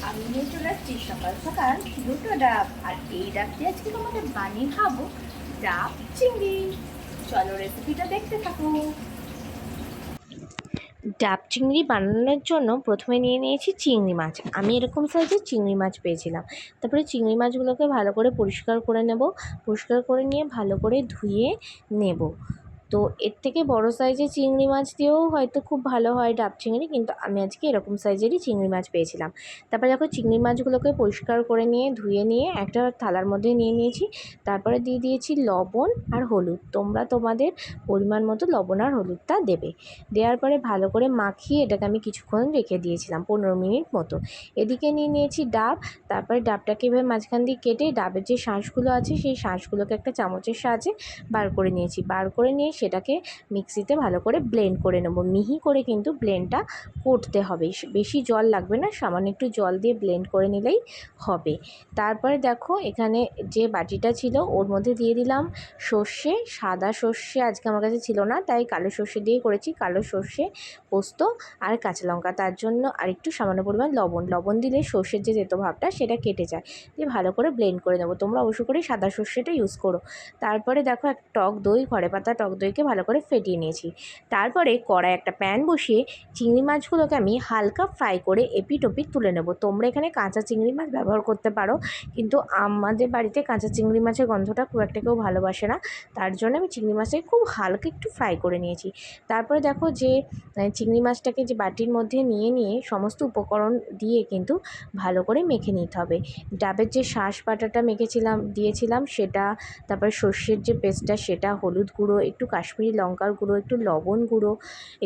আমি নিয়ে চলে আসছি সকাল সকাল দুটো ডাব, আর এই ডাবটি আজকে তোমাদের বানিয়ে খাবো ডাব চিংড়ি। চলো রেসিপিটা দেখতে থাকো। ডাব চিংড়ি বানানোর জন্য প্রথমে নিয়ে নিয়েছি চিংড়ি মাছ। আমি এরকম সাইজের চিংড়ি মাছ পেয়েছিলাম। তারপরে চিংড়ি মাছগুলোকে ভালো করে পরিষ্কার করে নেব। পরিষ্কার করে নিয়ে ভালো করে ধুয়ে নেব। তো এর থেকে বড় সাইজের চিংড়ি মাছ দিয়েও হয়তো খুব ভালো হয় ডাব চিংড়ি, কিন্তু আমি আজকে এরকম সাইজেরই চিংড়ি মাছ পেয়েছিলাম। তারপরে দেখো চিংড়ি মাছগুলোকে পরিষ্কার করে নিয়ে ধুয়ে নিয়ে একটা থালার মধ্যে নিয়ে নিয়েছি। তারপরে দিয়ে দিয়েছি লবণ আর হলুদ। তোমরা তোমাদের পরিমাণ মতো লবণ আর হলুদটা দেবে। দেওয়ার পরে ভালো করে মাখিয়ে এটাকে আমি কিছুক্ষণ রেখে দিয়েছিলাম, 15 মিনিট মতো। এদিকে নিয়ে নিয়েছি ডাব। তারপরে ডাবটাকে এভাবে মাঝখান দিয়ে কেটে ডাবের যে শাঁসগুলো আছে সেই শাঁসগুলোকে একটা চামচের সাহায্যে বার করে নিয়েছি। বার করে নিয়ে সেটাকে মিক্সিতে ভালো করে ব্লেন্ড করে নেব। মিহি করে কিন্তু ব্লেন্ডটা করতে হবে, বেশি জল লাগবে না, সামান্য একটু জল দিয়ে ব্লেন্ড করে নিলেই হবে। তারপরে দেখো এখানে যে বাটিটা ছিল ওর মধ্যে দিয়ে দিলাম সর্ষে। সাদা সর্ষে আজকে আমার কাছে ছিল না, তাই কালো সর্ষে দিয়ে করেছি। কালো সর্ষে, পোস্ত আর কাঁচা লঙ্কা, তার জন্য আর একটু সামান্য পরিমাণ লবণ দিলে সর্ষের যে তেতো ভাবটা সেটা কেটে যায়। দিয়ে ভালো করে ব্লেন্ড করে নেবো। তোমরা অবশ্য করে সাদা সর্ষেটা ইউজ করো। তারপরে দেখো এক টক দই, ঘরে পাতা টক দইকে ভালো করে ফেটিয়ে নিয়েছি। তারপরে কড়াই একটা প্যান বসিয়ে চিংড়ি মাছগুলোকে আমি হালকা ফ্রাই করে এপিট ওপিট তুলে নেব। তোমরা এখানে কাঁচা চিংড়ি মাছ ব্যবহার করতে পারো, কিন্তু আমাদের বাড়িতে কাঁচা চিংড়ি মাছের গন্ধটা খুব একটা কেউ ভালোবাসে না, তার জন্য আমি চিংড়ি মাছটাকে খুব হালকা একটু ফ্রাই করে নিয়েছি। তারপরে দেখো যে চিংড়ি মাছটাকে যে বাটির মধ্যে নিয়ে সমস্ত উপকরণ দিয়ে কিন্তু ভালো করে মেখে নিতে হবে। ডাবের যে শাঁস বাটাটা দিয়েছিলাম সেটা, তারপর সর্ষের যে পেস্টটা সেটা, হলুদ গুঁড়ো, একটু কাশ্মীরি লঙ্কার গুঁড়ো, একটু লবণ গুঁড়ো।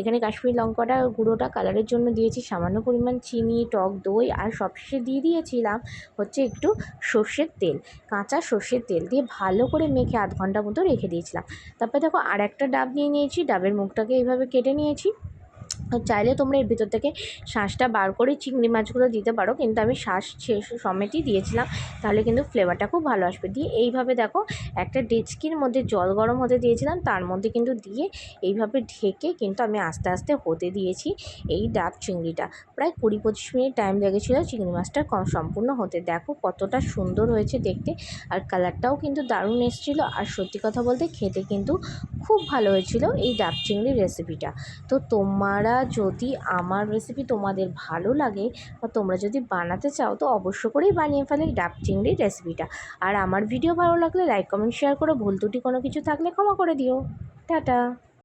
এখানে কাশ্মীরি লঙ্কাটা গুঁড়োটা কালারের জন্য দিয়েছি, সামান্য পরিমাণ চিনি, টক দই, আর সবশেষে দিয়ে দিয়েছিলাম হচ্ছে একটু সর্ষের তেল, কাঁচা সর্ষের তেল দিয়ে ভালো করে মেখে আধ ঘন্টা মতো রেখে দিয়েছিলাম। তারপরে দেখো আর একটা ডাব নিয়ে নিয়েছি, ডাবের মুখটাকে এইভাবে কেটে নিয়েছি। চাইলে তোমরা এর ভিতর থেকে শাঁসটা বার করে চিংড়ি মাছগুলো দিতে পারো, কিন্তু আমি শাঁস সমেতই দিয়েছিলাম, তাহলে কিন্তু ফ্লেভারটা খুব ভালো আসবে। দিয়ে এইভাবে দেখো একটা ডেচকির মধ্যে জল গরম হতে দিয়েছিলাম, তার মধ্যে কিন্তু দিয়ে এইভাবে ঢেকে কিন্তু আমি আস্তে আস্তে হতে দিয়েছি এই ডাব চিংড়িটা। প্রায় 20-25 মিনিট টাইম লেগেছিলো চিংড়ি মাছটা সম্পূর্ণ হতে। দেখো কতটা সুন্দর হয়েছে দেখতে, আর কালারটাও কিন্তু দারুণ এসেছিলো। আর সত্যি কথা বলতে খেতে কিন্তু খুব ভালো হয়েছিল এই ডাব চিংড়ির রেসিপিটা। তো তোমরা যদি আমার রেসিপি তোমাদের ভালো লাগে বা তোমরা যদি বানাতে চাও, তো অবশ্য করেই বানিয়ে ফেলে এই ডাব চিংড়ির রেসিপিটা। আর আমার ভিডিও ভালো লাগলে লাইক কমেন্ট শেয়ার করো। ভুল ত্রুটি কোনো কিছু থাকলে ক্ষমা করে দিও। টাটা।